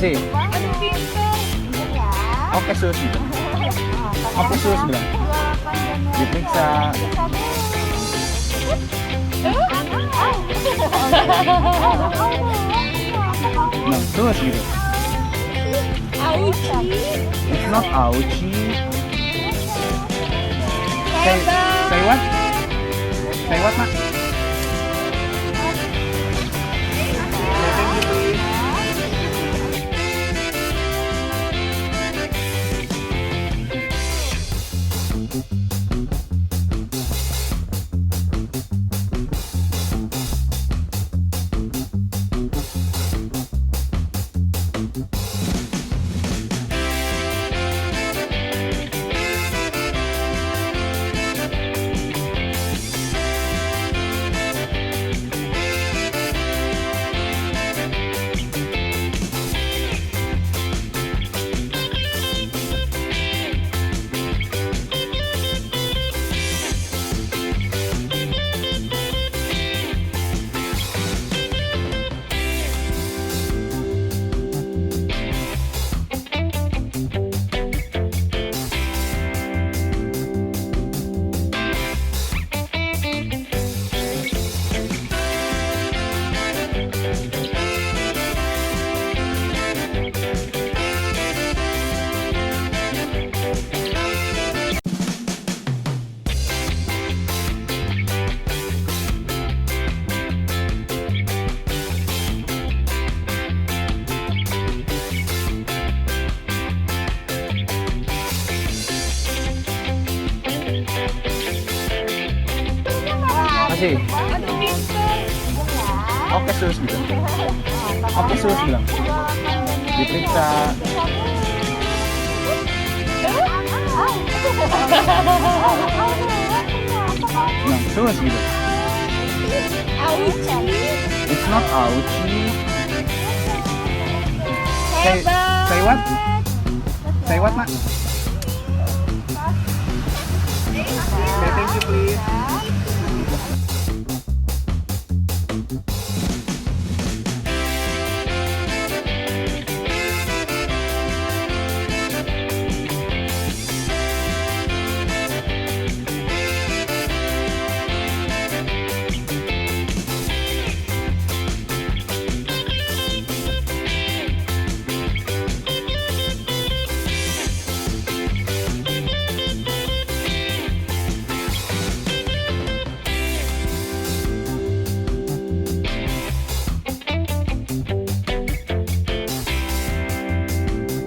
Masih. Aduh, pintar. Ya. Oke, sus bilang. Oke, sus bilang. Diperiksa. No, sus gitu. Auci. It's not ouchie. Say what? Say what, Mak? Masih. Aduh, pintar. Oke, sus bilang. Oke, sus bilang. Diperiksa. No, sus gitu. Auci. It's not ouchie. Hebat. Say what? Say what, Mak? Say thank you, please.